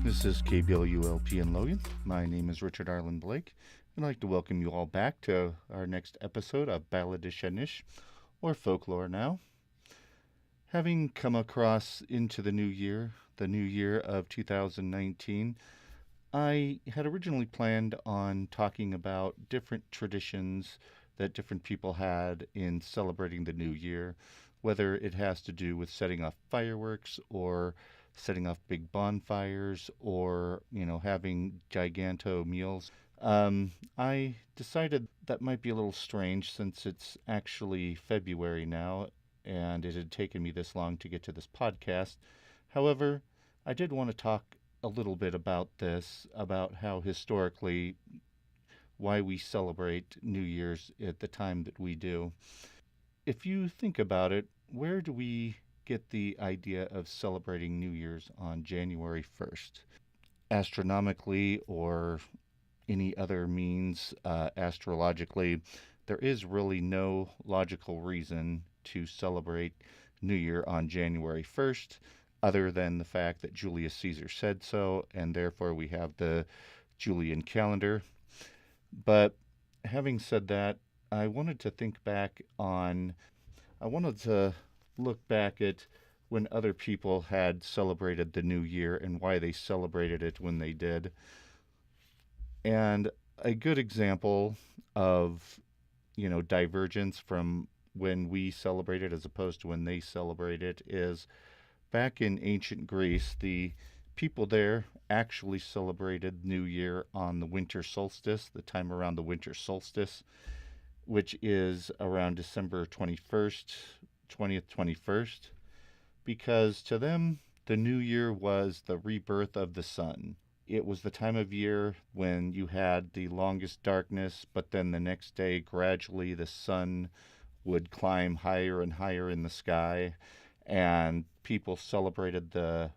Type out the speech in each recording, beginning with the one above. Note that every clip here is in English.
This is KBLULP in Logan. My name is Richard Arlen Blake. I'd like to welcome you all back to our next episode of Encompasses, or Folklore Now. Having come across into the new year of 2019, I had originally planned on talking about different traditions that different people had in celebrating the new year, whether it has to do with setting off fireworks or setting off big bonfires or, having giganto meals. I decided that might be a little strange since it's actually February now and it had taken me this long to get to this podcast. However, I did want to talk a little bit about this, about how historically why we celebrate New Year's at the time that we do. If you think about it, where do we get the idea of celebrating New Year's on January 1st? Astronomically or any other means, astrologically, there is really no logical reason to celebrate New Year on January 1st, other than the fact that Julius Caesar said so, and therefore we have the Julian calendar. But having said that, I wanted to look back at when other people had celebrated the new year and why they celebrated it when they did. And a good example of, divergence from when we celebrate it as opposed to when they celebrate it is back in ancient Greece, the people there actually celebrated New Year on the winter solstice, the time around the winter solstice, which is around December 21st, 20th, 21st, because to them, the new year was the rebirth of the sun. It was the time of year when you had the longest darkness, but then the next day, gradually, the sun would climb higher and higher in the sky, and people celebrated the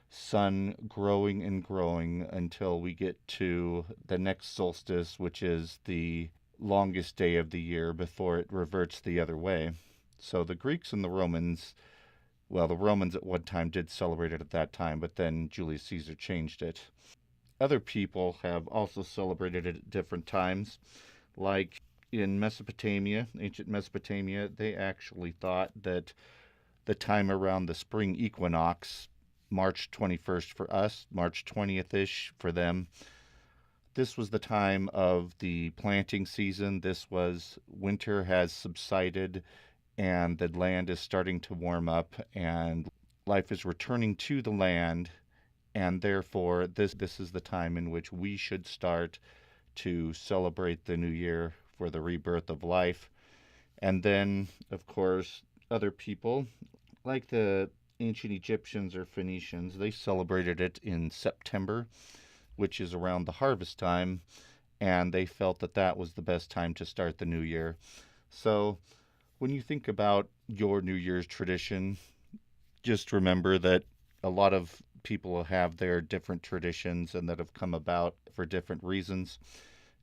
sun growing and growing until we get to the next solstice, which is the longest day of the year before it reverts the other way. So the Greeks and the Romans, the Romans at one time did celebrate it at that time, but then Julius Caesar changed it. Other people have also celebrated it at different times, like in Mesopotamia, ancient Mesopotamia, they actually thought that the time around the spring equinox, March 21st for us, March 20th-ish for them, this was the time of the planting season. This was winter has subsided and the land is starting to warm up and life is returning to the land, and therefore this is the time in which we should start to celebrate the new year for the rebirth of life. And then, of course, other people, like the ancient Egyptians or Phoenicians, they celebrated it in September, which is around the harvest time, and they felt that that was the best time to start the new year. So when you think about your New Year's tradition, just remember that a lot of people have their different traditions and that have come about for different reasons.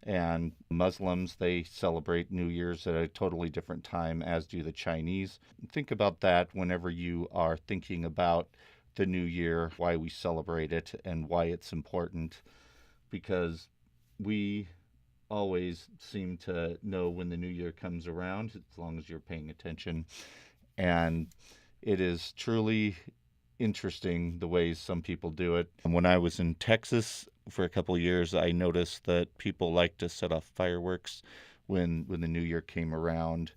And Muslims, they celebrate New Year's at a totally different time, as do the Chinese. Think about that whenever you are thinking about the new year, why we celebrate it, and why it's important, because we always seem to know when the new year comes around, as long as you're paying attention. And it is truly interesting the ways some people do it. And when I was in Texas for a couple of years, I noticed that people like to set off fireworks when the new year came around.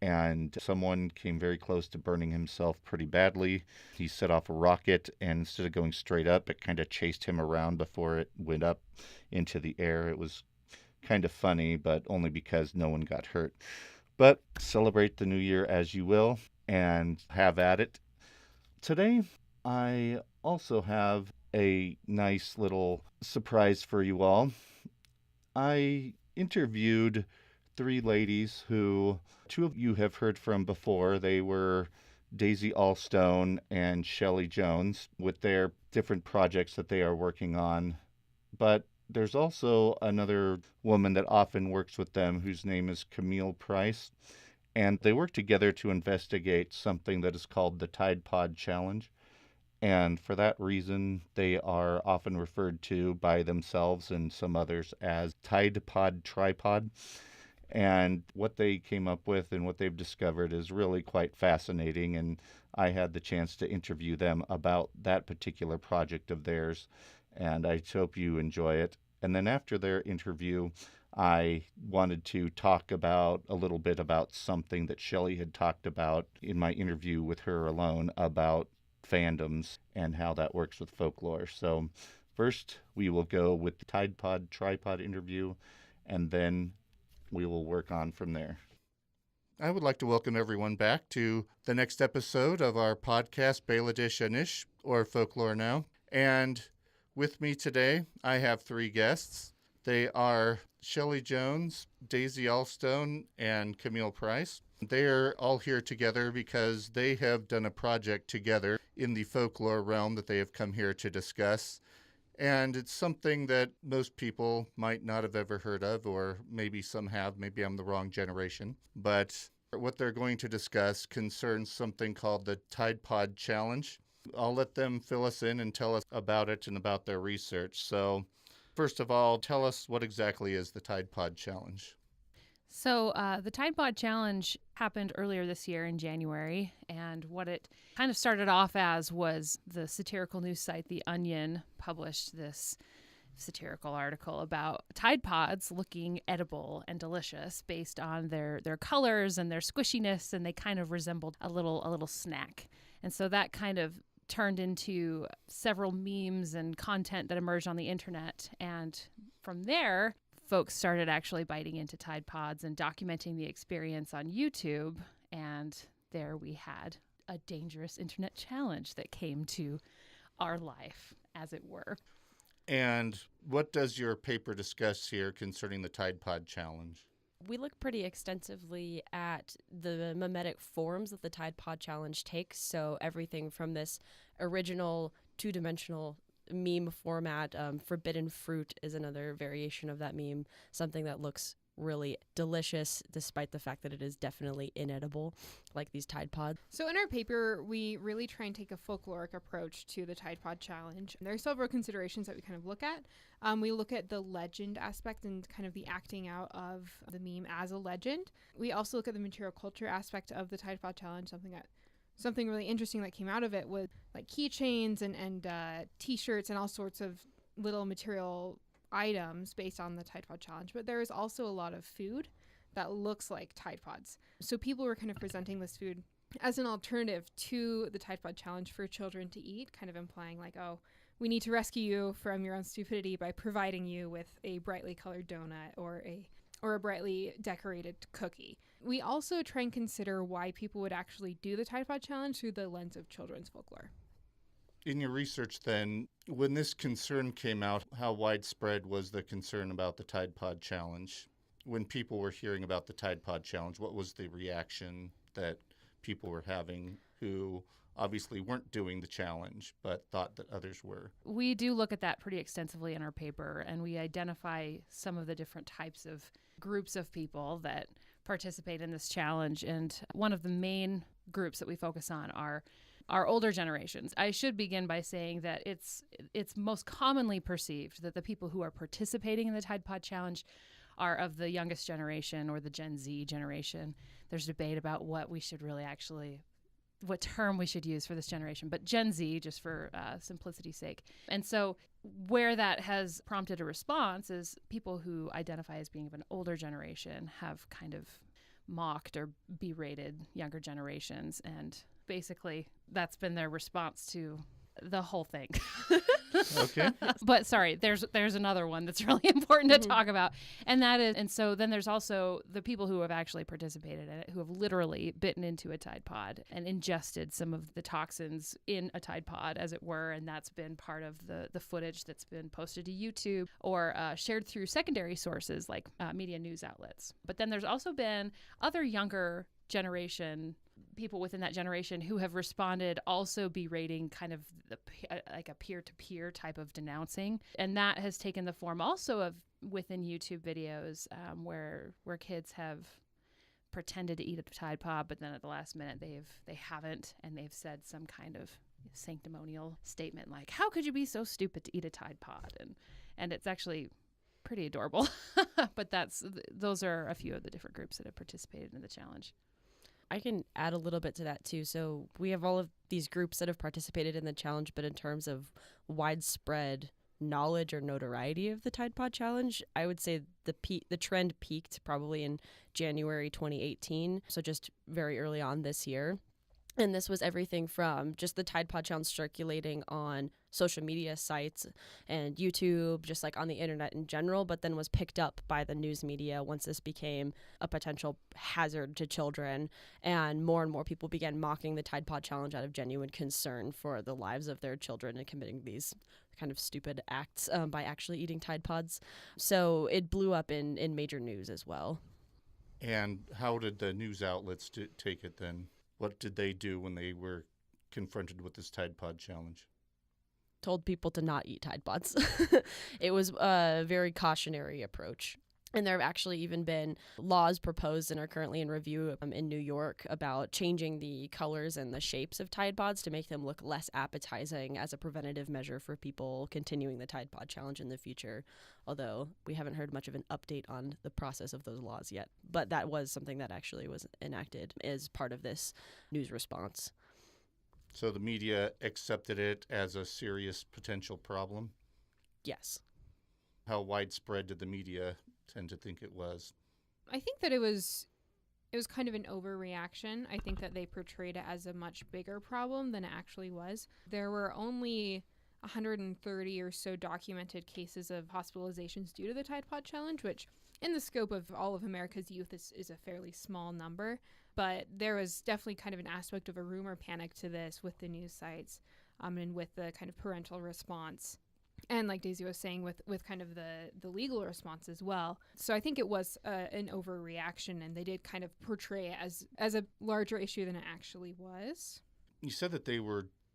And someone came very close to burning himself pretty badly. He set off a rocket, and instead of going straight up, it kind of chased him around before it went up into the air. It was kind of funny, but only because no one got hurt. But celebrate the new year as you will, and have at it. Today, I also have a nice little surprise for you all. I interviewed three ladies who two of you have heard from before. They were Daisy Allstone and Shelley Jones with their different projects that they are working on. But there's also another woman that often works with them whose name is Camille Price. And they work together to investigate something that is called the Tidepod Challenge. And for that reason, they are often referred to by themselves and some others as Tidepod tripod. And what they came up with and what they've discovered is really quite fascinating. And I had the chance to interview them about that particular project of theirs. And I hope you enjoy it. And then after their interview, I wanted to talk about a little bit about something that Shelley had talked about in my interview with her alone about fandoms and how that works with folklore. So first we will go with the Tidepod tripod interview, and then we will work on from there. I would like to welcome everyone back to the next episode of our podcast, Encompasses, or Folklore Now. And with me today, I have three guests. They are Shelley Jones, Daisy Allstone, and Camille Price. They are all here together because they have done a project together in the folklore realm that they have come here to discuss. And it's something that most people might not have ever heard of, or maybe some have. Maybe I'm the wrong generation. But what they're going to discuss concerns something called the Tidepod Challenge. I'll let them fill us in and tell us about it and about their research. So first of all, tell us what exactly is the Tidepod Challenge. So the Tidepod Challenge happened earlier this year in January, and what it kind of started off as was the satirical news site The Onion published this satirical article about Tide Pods looking edible and delicious based on their colors and their squishiness, and they kind of resembled a little snack. And so that kind of turned into several memes and content that emerged on the internet, and from there folks started actually biting into Tide Pods and documenting the experience on YouTube, and there we had a dangerous internet challenge that came to our life, as it were. And what does your paper discuss here concerning the Tidepod Challenge? We look pretty extensively at the mimetic forms that the Tidepod Challenge takes, so everything from this original two-dimensional meme format. Forbidden fruit is another variation of that meme, something that looks really delicious despite the fact that it is definitely inedible, like these Tide Pods. So in our paper, we really try and take a folkloric approach to the Tidepod Challenge. There are several considerations that we kind of look at. We look at the legend aspect and kind of the acting out of the meme as a legend. We also look at the material culture aspect of the Tidepod Challenge, something really interesting that came out of it was like keychains and t-shirts and all sorts of little material items based on the Tidepod Challenge. But there is also a lot of food that looks like Tide Pods. So people were kind of presenting this food as an alternative to the Tidepod Challenge for children to eat, kind of implying like, oh, we need to rescue you from your own stupidity by providing you with a brightly colored donut or a brightly decorated cookie. We also try and consider why people would actually do the Tidepod Challenge through the lens of children's folklore. In your research then, when this concern came out, how widespread was the concern about the Tidepod Challenge? When people were hearing about the Tidepod Challenge, what was the reaction that people were having who obviously weren't doing the challenge but thought that others were? We do look at that pretty extensively in our paper, and we identify some of the different types of groups of people that participate in this challenge. And one of the main groups that we focus on are older generations. I should begin by saying that it's most commonly perceived that the people who are participating in the Tidepod Challenge are of the youngest generation or the Gen Z generation. There's debate about what term we should use for this generation, but Gen Z, just for simplicity's sake. And so where that has prompted a response is people who identify as being of an older generation have kind of mocked or berated younger generations, and basically that's been their response to the whole thing. Okay. But sorry, there's another one that's really important to talk about. And so then there's also the people who have actually participated in it, who have literally bitten into a Tide Pod and ingested some of the toxins in a Tide Pod, as it were. And that's been part of the footage that's been posted to YouTube or shared through secondary sources like media news outlets. But then there's also been other younger generation people within that generation who have responded, also berating kind of like a peer-to-peer type of denouncing. And that has taken the form also of within YouTube videos where kids have pretended to eat a Tide Pod, but then at the last minute they haven't, and they've said some kind of sanctimonial statement like, how could you be so stupid to eat a Tide Pod? And it's actually pretty adorable. But those are a few of the different groups that have participated in the challenge. I can add a little bit to that too. So we have all of these groups that have participated in the challenge, but in terms of widespread knowledge or notoriety of the Tide Pod Challenge, I would say the trend peaked probably in January 2018, so just very early on this year. And this was everything from just the Tide Pod Challenge circulating on social media sites and YouTube, just like on the internet in general, but then was picked up by the news media once this became a potential hazard to children. And more people began mocking the Tide Pod Challenge out of genuine concern for the lives of their children and committing these kind of stupid acts by actually eating Tide Pods. So it blew up in major news as well. And how did the news outlets take it then? What did they do when they were confronted with this Tide Pod Challenge? Told people to not eat Tide Pods. It was a very cautionary approach. And there have actually even been laws proposed and are currently in review in New York about changing the colors and the shapes of Tide Pods to make them look less appetizing as a preventative measure for people continuing the Tide Pod Challenge in the future. Although we haven't heard much of an update on the process of those laws yet. But that was something that actually was enacted as part of this news response. So the media accepted it as a serious potential problem? Yes. How widespread did the media tend to think it was? I think that it was kind of an overreaction. I think that they portrayed it as a much bigger problem than it actually was. There were only 130 or so documented cases of hospitalizations due to the Tide Pod Challenge, which in the scope of all of America's youth is a fairly small number. But there was definitely kind of an aspect of a rumor panic to this with the news sites and with the kind of parental response. And like Daisy was saying, with kind of the legal response as well. So I think it was an overreaction, and they did kind of portray it as a larger issue than it actually was. You said that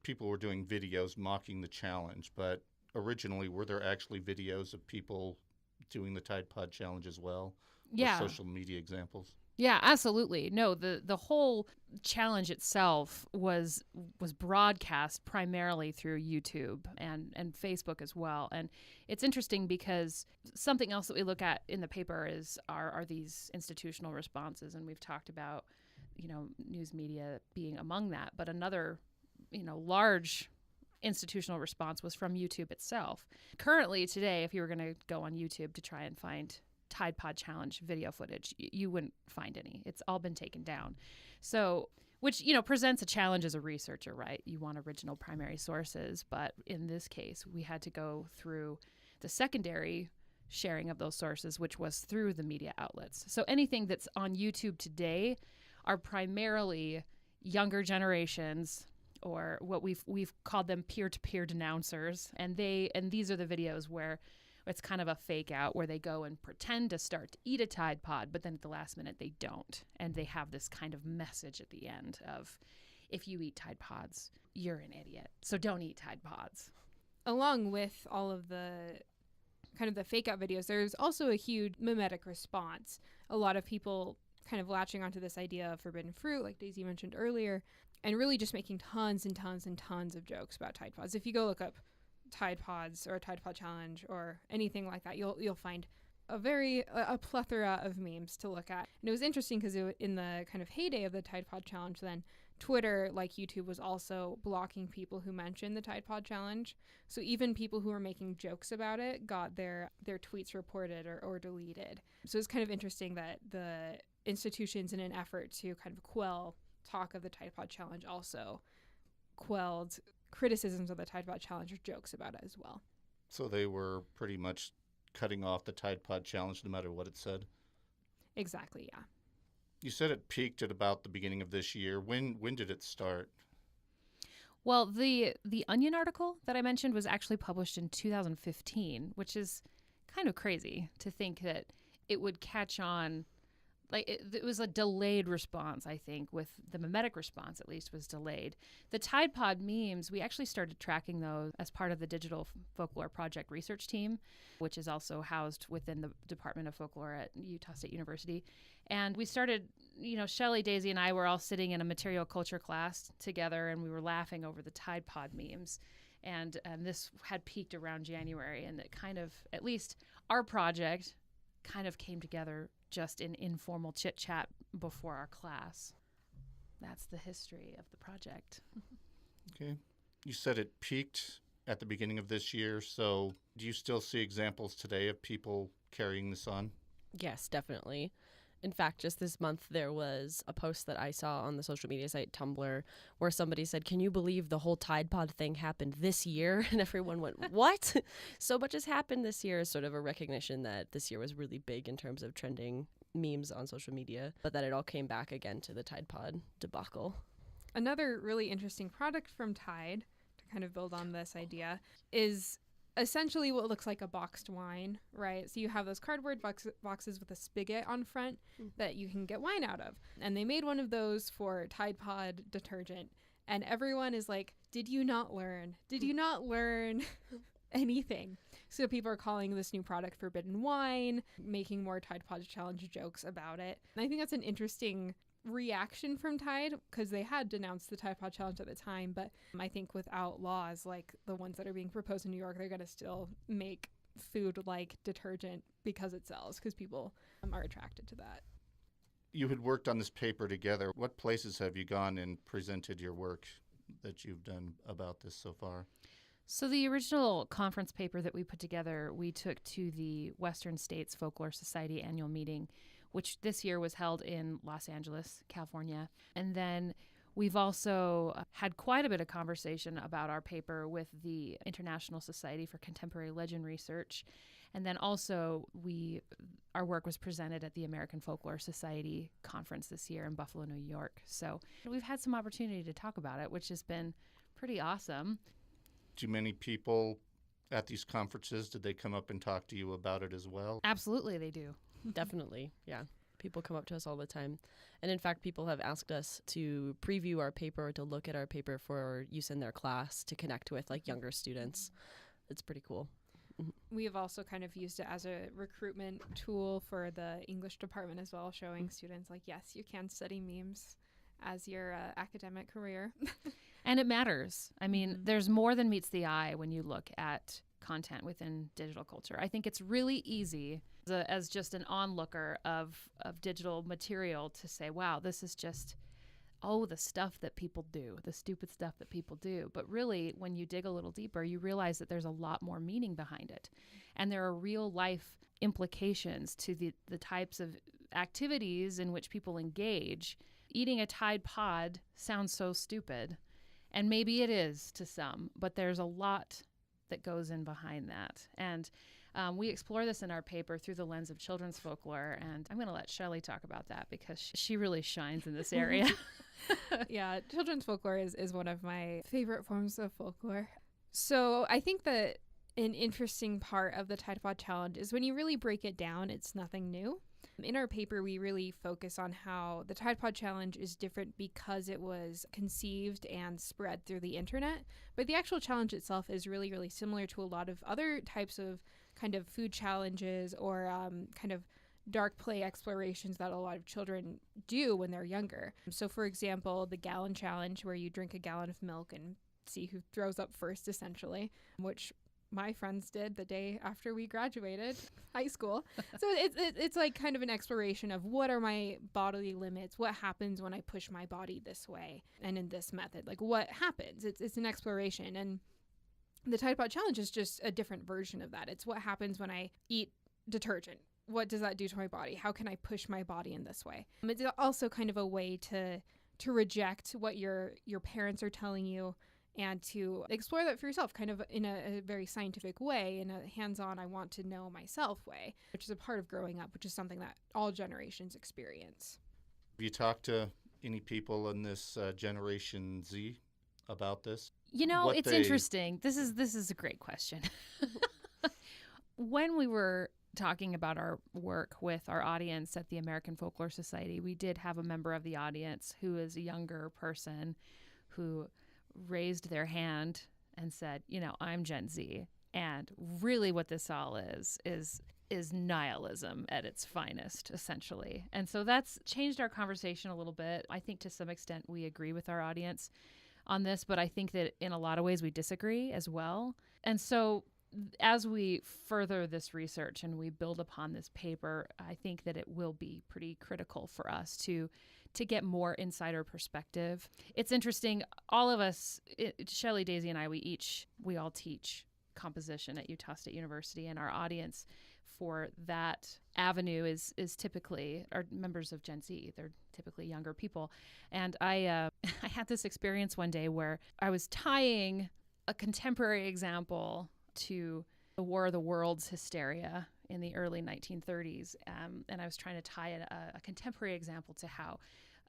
people were doing videos mocking the challenge, but originally were there actually videos of people doing the Tide Pod Challenge as well? Yeah. Or social media examples? Yeah, absolutely. No, the whole challenge itself was broadcast primarily through YouTube and Facebook as well. And it's interesting because something else that we look at in the paper are these institutional responses, and we've talked about, news media being among that. But another, large institutional response was from YouTube itself. Currently today, if you were going to go on YouTube to try and find Tide Pod Challenge video footage, you wouldn't find any. It's all been taken down. So, which, presents a challenge as a researcher, right? You want original primary sources, but in this case, we had to go through the secondary sharing of those sources, which was through the media outlets. So anything that's on YouTube today are primarily younger generations, or what we've called them peer-to-peer denouncers, and these are the videos where it's kind of a fake out where they go and pretend to start to eat a Tide Pod, but then at the last minute they don't. And they have this kind of message at the end of, if you eat Tide Pods, you're an idiot. So don't eat Tide Pods. Along with all of the kind of the fake out videos, there's also a huge mimetic response. A lot of people kind of latching onto this idea of forbidden fruit, like Daisy mentioned earlier, and really just making tons and tons and tons of jokes about Tide Pods. If you go look up Tide Pods or Tide Pod Challenge or anything like that, you'll find a plethora of memes to look at. And it was interesting because in the kind of heyday of the Tide Pod Challenge, then Twitter, like YouTube, was also blocking people who mentioned the Tide Pod Challenge. So even people who were making jokes about it got their tweets reported or deleted. So it's kind of interesting that the institutions, in an effort to kind of quell talk of the Tide Pod Challenge, also quelled criticisms of the Tide Pod Challenge or jokes about it as well. So they were pretty much cutting off the Tide Pod Challenge no matter what it said? Exactly, yeah. You said it peaked at about the beginning of this year. When did it start? Well, the Onion article that I mentioned was actually published in 2015, which is kind of crazy to think that it would catch on it was a delayed response, I think, with the mimetic response, at least, was delayed. The Tidepod memes, we actually started tracking those as part of the Digital Folklore Project research team, which is also housed within the Department of Folklore at Utah State University. And we started, Shelley, Daisy, and I were all sitting in a material culture class together, and we were laughing over the Tidepod memes. And this had peaked around January, and it kind of, at least our project, kind of came together just in informal chit chat before our class. That's the history of the project. Okay. You said it peaked at the beginning of this year, so do you still see examples today of people carrying this on? Yes, definitely. In fact, just this month, there was a post that I saw on the social media site Tumblr where somebody said, "Can you believe the whole Tide Pod thing happened this year?" And everyone went, "What?" So much has happened this year, is sort of a recognition that this year was really big in terms of trending memes on social media, but that it all came back again to the Tide Pod debacle. Another really interesting product from Tide, to kind of build on this idea, is essentially what looks like a boxed wine, right? So you have those cardboard boxes with a spigot on front that you can get wine out of. And they made one of those for Tide Pod detergent. And everyone is like, did you not learn? Did you not learn anything? So people are calling this new product Forbidden Wine, making more Tide Pod Challenge jokes about it. And I think that's an interesting reaction from Tide, because they had denounced the Tide Pod Challenge at the time, but I think without laws like the ones that are being proposed in New York, they're going to still make food like detergent because it sells, because people are attracted to that. You had worked on this paper together. What places have you gone and presented your work that you've done about this so far? So the original conference paper that we put together, we took to the Western States Folklore Society annual meeting, which this year was held in Los Angeles, California. And then we've also had quite a bit of conversation about our paper with the International Society for Contemporary Legend Research. And then also our work was presented at the American Folklore Society conference this year in Buffalo, New York. So we've had some opportunity to talk about it, which has been pretty awesome. Do many people at these conferences, did they come up and talk to you about it as well? Absolutely, they do. Definitely, yeah. People come up to us all the time. And in fact, people have asked us to preview our paper or to look at our paper for use in their class to connect with like younger students. It's pretty cool. We have also kind of used it as a recruitment tool for the English department as well, showing students like, yes, you can study memes as your academic career. And it matters. I mean, there's more than meets the eye when you look at content within digital culture. I think it's really easy as just an onlooker of digital material to say, wow, this is just, the stuff that people do, the stupid stuff that people do. But really, when you dig a little deeper, you realize that there's a lot more meaning behind it. And there are real life implications to the types of activities in which people engage. Eating a Tide Pod sounds so stupid, and maybe it is to some, but there's a lot that goes in behind that. And we explore this in our paper through the lens of children's folklore, and I'm going to let Shelley talk about that because she really shines in this area. Yeah, children's folklore is one of my favorite forms of folklore. So I think that an interesting part of the Tidepod Challenge is when you really break it down, it's nothing new. In our paper, we really focus on how the Tidepod Challenge is different because it was conceived and spread through the internet. But the actual challenge itself is really, really similar to a lot of other types of kind of food challenges or kind of dark play explorations that a lot of children do when they're younger. So, for example, the gallon challenge, where you drink a gallon of milk and see who throws up first, essentially, which my friends did the day after we graduated high school. So it's like kind of an exploration of what are my bodily limits? What happens when I push my body this way and in this method? Like what happens? It's an exploration. And the Tidepod Challenge is just a different version of that. It's what happens when I eat detergent. What does that do to my body? How can I push my body in this way? It's also kind of a way to reject what your parents are telling you and to explore that for yourself, kind of in a very scientific way, in a hands-on, I want to know myself way, which is a part of growing up, which is something that all generations experience. Have you talked to any people in this Generation Z about this? You know, it's interesting. This is a great question. When we were talking about our work with our audience at the American Folklore Society, we did have a member of the audience who is a younger person who raised their hand and said, I'm Gen Z. And really what this all is nihilism at its finest, essentially. And so that's changed our conversation a little bit. I think to some extent we agree with our audience on this, but I think that in a lot of ways we disagree as well. And so as we further this research and we build upon this paper, I think that it will be pretty critical for us to get more insider perspective. It's interesting, all of us, Shelley, Daisy, and I, we all teach composition at Utah State University, and our audience for that avenue is typically are members of Gen Z. They're typically younger people. And I I had this experience one day where I was tying a contemporary example to the War of the Worlds hysteria in the early 1930s. And I was trying to tie a contemporary example to how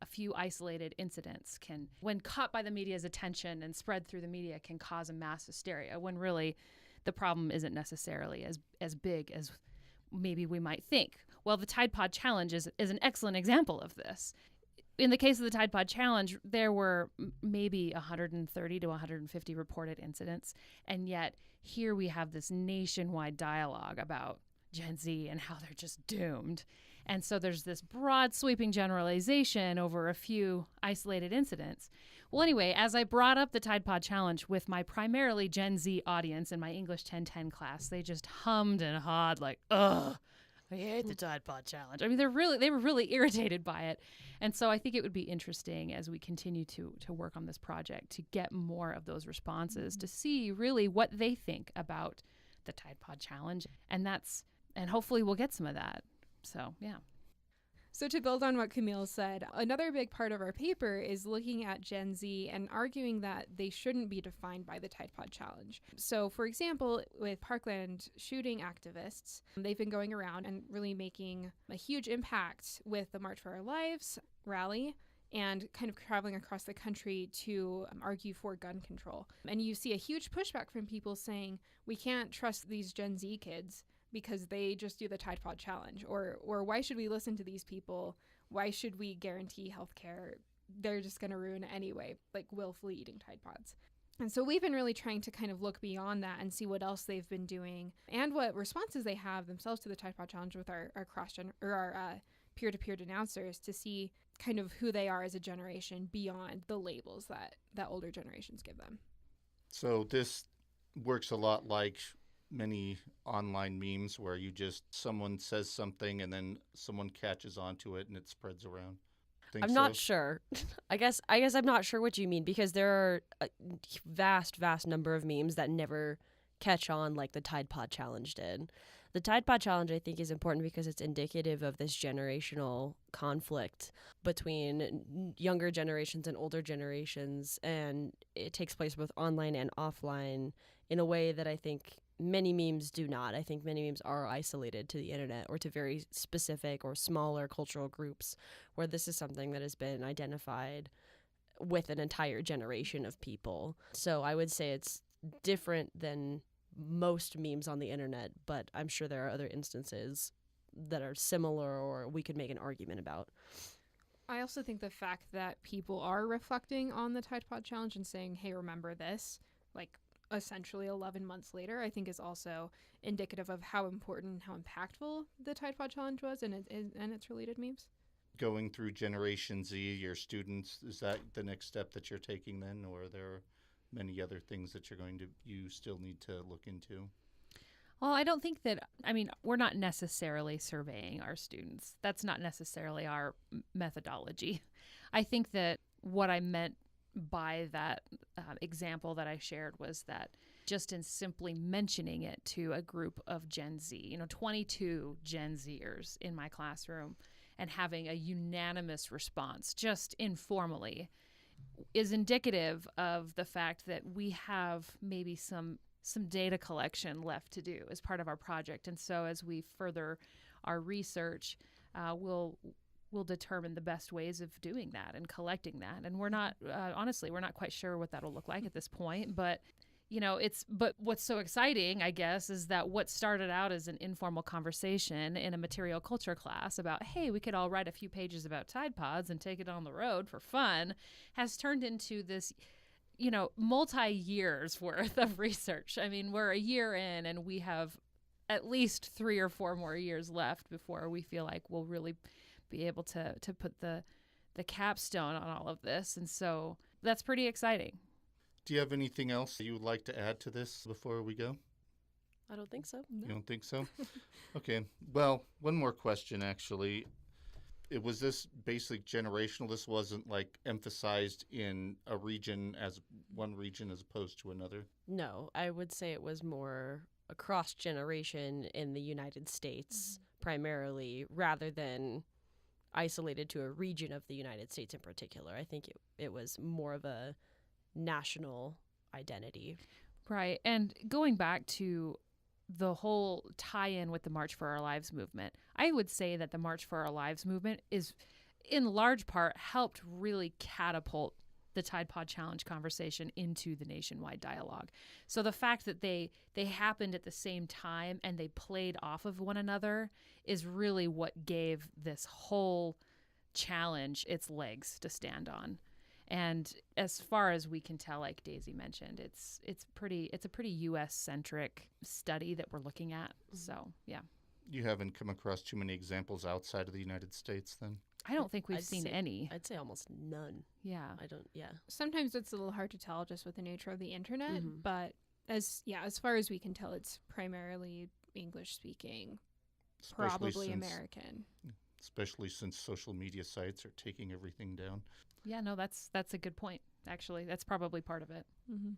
a few isolated incidents can, when caught by the media's attention and spread through the media, can cause a mass hysteria, when really the problem isn't necessarily as big as maybe we might think. Well, the Tidepod Challenge is an excellent example of this. In the case of the Tidepod Challenge, there were maybe 130 to 150 reported incidents, and yet here we have this nationwide dialogue about Gen Z and how they're just doomed. And so there's this broad sweeping generalization over a few isolated incidents. Well, anyway, as I brought up the Tidepod Challenge with my primarily Gen Z audience in my English 1010 class, they just hummed and hawed like, ugh, I hate the Tidepod Challenge. I mean, they were really irritated by it. And so I think it would be interesting as we continue to work on this project to get more of those responses, to see really what they think about the Tidepod Challenge. And hopefully we'll get some of that. So, yeah. So to build on what Camille said, another big part of our paper is looking at Gen Z and arguing that they shouldn't be defined by the Tidepod Challenge. So for example, with Parkland shooting activists, they've been going around and really making a huge impact with the March for Our Lives rally and kind of traveling across the country to argue for gun control. And you see a huge pushback from people saying, we can't trust these Gen Z kids because they just do the Tidepod Challenge, or why should we listen to these people? Why should we guarantee healthcare? They're just going to ruin it anyway, like willfully eating Tide Pods. And so we've been really trying to kind of look beyond that and see what else they've been doing and what responses they have themselves to the Tidepod Challenge with our peer-to-peer denouncers, to see kind of who they are as a generation beyond the labels that older generations give them. So this works a lot like many online memes where someone says something and then someone catches onto it and it spreads around. I'm not sure. I guess I'm not sure what you mean, because there are a vast number of memes that never catch on like the Tidepod Challenge did. The Tidepod Challenge, I think, is important because it's indicative of this generational conflict between younger generations and older generations, and it takes place both online and offline in a way that I think many memes do not. I think many memes are isolated to the internet or to very specific or smaller cultural groups, where this is something that has been identified with an entire generation of people. So I would say it's different than most memes on the internet, but I'm sure there are other instances that are similar or we could make an argument about. I also think the fact that people are reflecting on the Tidepod Challenge and saying, hey, remember this, like essentially 11 months later, I think is also indicative of how important, how impactful the Tidepod Challenge was and its related memes. Going through Generation Z, your students, is that the next step that you're taking then, or are there many other things that you still need to look into? Well, I don't think that, we're not necessarily surveying our students. That's not necessarily our methodology. I think that what I meant by that example that I shared was that just in simply mentioning it to a group of Gen Z, 22 Gen Zers in my classroom, and having a unanimous response just informally is indicative of the fact that we have maybe some data collection left to do as part of our project. And so as we further our research, we'll determine the best ways of doing that and collecting that. And we're not, honestly, we're not quite sure what that'll look like at this point, but but what's so exciting, I guess, is that what started out as an informal conversation in a material culture class about, hey, we could all write a few pages about Tide Pods and take it on the road for fun, has turned into this, multi-years worth of research. I mean, we're a year in and we have at least 3 or 4 more years left before we feel like we'll really be able to put the capstone on all of this. And so that's pretty exciting. Do you have anything else you would like to add to this before we go? I don't think so. You don't think so? Okay. Well, one more question, actually. Was this basically generational? This wasn't like emphasized in a region as one region as opposed to another? No, I would say it was more across generation in the United States primarily, rather than isolated to a region of the United States in particular. I think it was more of a national identity. Right. And going back to the whole tie-in with the March for Our Lives movement, I would say that the March for Our Lives movement is, in large part, helped really catapult the Tide Pod Challenge conversation into the nationwide dialogue. So the fact that they happened at the same time and they played off of one another is really what gave this whole challenge its legs to stand on. And as far as we can tell, like Daisy mentioned, it's a pretty U.S. centric study that we're looking at. So yeah, You haven't come across too many examples outside of the United States, then? I don't think we've I'd seen say- any. I'd say almost none. Yeah, Sometimes it's a little hard to tell just with the nature of the internet, Mhm. but as far as we can tell, it's primarily English speaking, probably American. Especially since social media sites are taking everything down. yeah. No, that's a good point. Actually, that's probably part of it. Mm-hmm.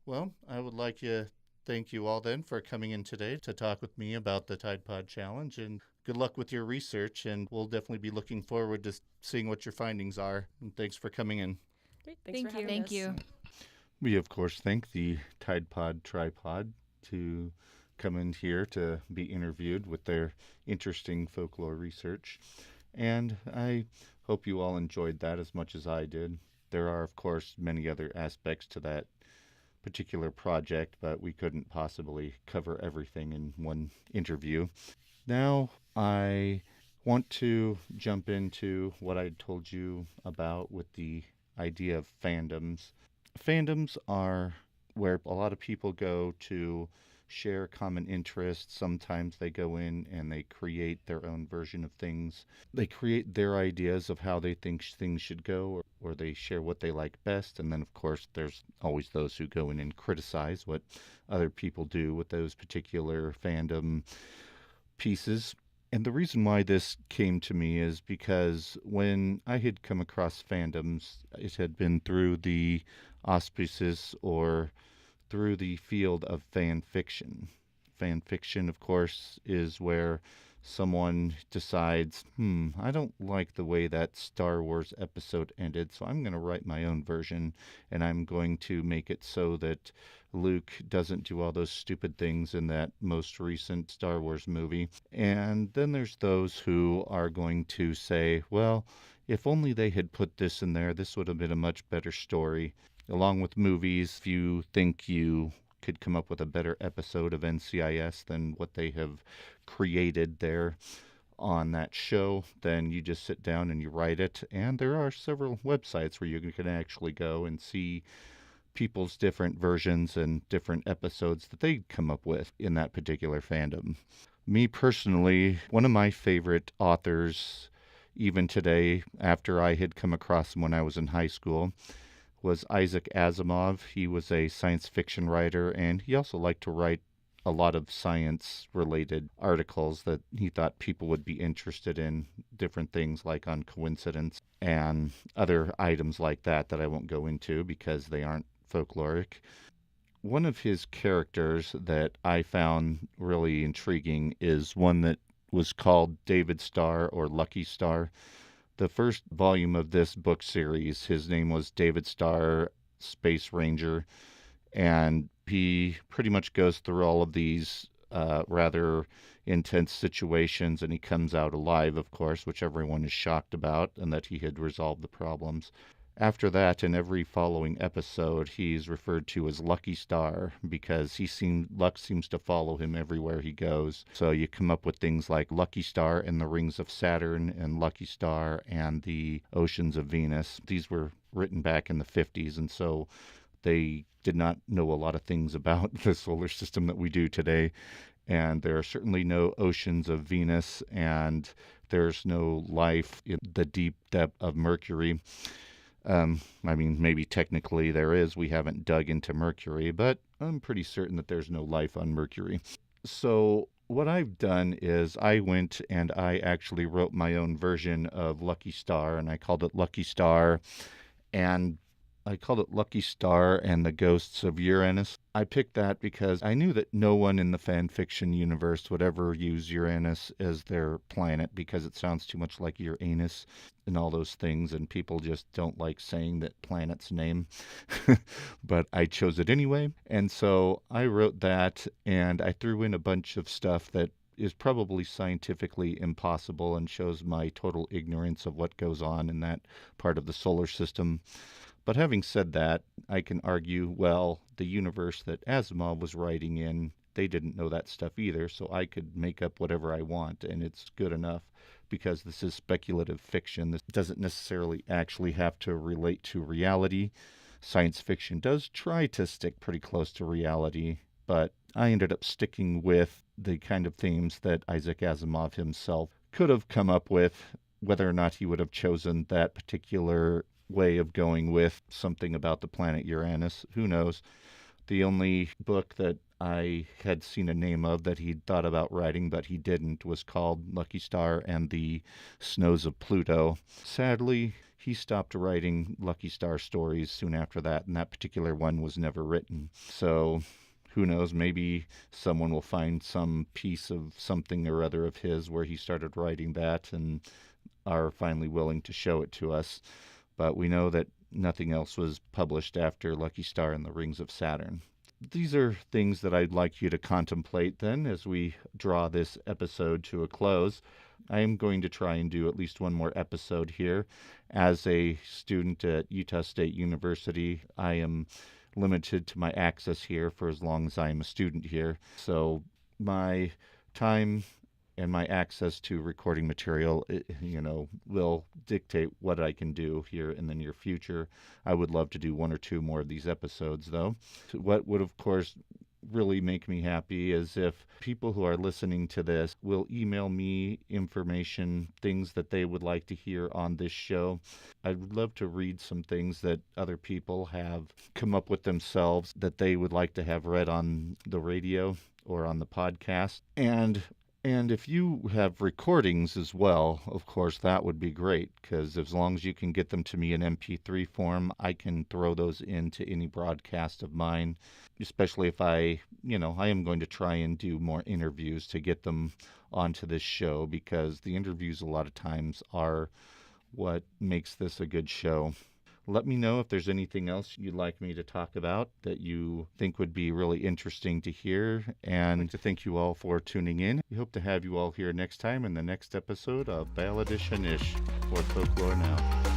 Well, I would like to thank you all then for coming in today to talk with me about the Tide Pod Challenge, and good luck with your research, and we'll definitely be looking forward to seeing what your findings are. And thanks for coming in. Great. Thanks for having Thank us. you. We, of course, thank the Tide Pod Tripod to come in here to be interviewed with their interesting folklore research. And I hope you all enjoyed that as much as I did. There are, of course, many other aspects to that particular project, but we couldn't possibly cover everything in one interview. Now I want to jump into what I told you about with the idea of fandoms. Fandoms are where a lot of people go to share common interests. Sometimes they go in and they create their own version of things. They create their ideas of how they think things should go, or they share what they like best. And then, of course, there's always those who go in and criticize what other people do with those particular fandom pieces. And the reason why this came to me is because when I had come across fandoms, it had been through the auspices or through the field of fan fiction. Fan fiction, of course, is where someone decides, I don't like the way that Star Wars episode ended, so I'm going to write my own version, and I'm going to make it so that Luke doesn't do all those stupid things in that most recent Star Wars movie. And then there's those who are going to say, well, if only they had put this in there, this would have been a much better story. Along with movies, if you think you could come up with a better episode of NCIS than what they have created there on that show, then you just sit down and you write it. And there are several websites where you can actually go and see people's different versions and different episodes that they come up with in that particular fandom. Me personally, one of my favorite authors, even today, after I had come across him when I was in high school, was Isaac Asimov. He was a science fiction writer, and he also liked to write a lot of science-related articles that he thought people would be interested in, different things like on coincidence and other items like that I won't go into because they aren't folkloric. One of his characters that I found really intriguing is one that was called David Starr or Lucky Starr. The first volume of this book series, his name was David Starr, Space Ranger, and he pretty much goes through all of these rather intense situations, and he comes out alive, of course, which everyone is shocked about, and that he had resolved the problems. After that, in every following episode, he's referred to as Lucky Star because luck seems to follow him everywhere he goes. So you come up with things like Lucky Star and the Rings of Saturn and Lucky Star and the Oceans of Venus. These were written back in the 50s, and so they did not know a lot of things about the solar system that we do today. And there are certainly no oceans of Venus, and there's no life in the deep depth of Mercury. Maybe technically there is. We haven't dug into Mercury, but I'm pretty certain that there's no life on Mercury. So what I've done is I went and I actually wrote my own version of Lucky Star, and I called it Lucky Star and the Ghosts of Uranus. I picked that because I knew that no one in the fan fiction universe would ever use Uranus as their planet because it sounds too much like Uranus and all those things, and people just don't like saying that planet's name. But I chose it anyway, and so I wrote that, and I threw in a bunch of stuff that is probably scientifically impossible and shows my total ignorance of what goes on in that part of the solar system. But having said that, I can argue, well, the universe that Asimov was writing in, they didn't know that stuff either, so I could make up whatever I want, and it's good enough because this is speculative fiction. This doesn't necessarily actually have to relate to reality. Science fiction does try to stick pretty close to reality, but I ended up sticking with the kind of themes that Isaac Asimov himself could have come up with. Whether or not he would have chosen that particular way of going with something about the planet Uranus, who knows? The only book that I had seen a name of that he'd thought about writing but he didn't was called Lucky Star and the Snows of Pluto. Sadly, he stopped writing Lucky Star stories soon after that, and that particular one was never written. So who knows, maybe someone will find some piece of something or other of his where he started writing that and are finally willing to show it to us. But we know that nothing else was published after Lucky Star and the Rings of Saturn. These are things that I'd like you to contemplate then as we draw this episode to a close. I am going to try and do at least one more episode here. As a student at Utah State University, I am limited to my access here for as long as I am a student here. So my time and my access to recording material, will dictate what I can do here in the near future. I would love to do one or two more of these episodes, though. What would, of course, really make me happy is if people who are listening to this will email me information, things that they would like to hear on this show. I'd love to read some things that other people have come up with themselves that they would like to have read on the radio or on the podcast. And if you have recordings as well, of course, that would be great, because as long as you can get them to me in MP3 form, I can throw those into any broadcast of mine, especially if I am going to try and do more interviews to get them onto this show, because the interviews a lot of times are what makes this a good show. Let me know if there's anything else you'd like me to talk about that you think would be really interesting to hear, and to thank you all for tuning in. We hope to have you all here next time in the next episode of Balladish for Folklore Now.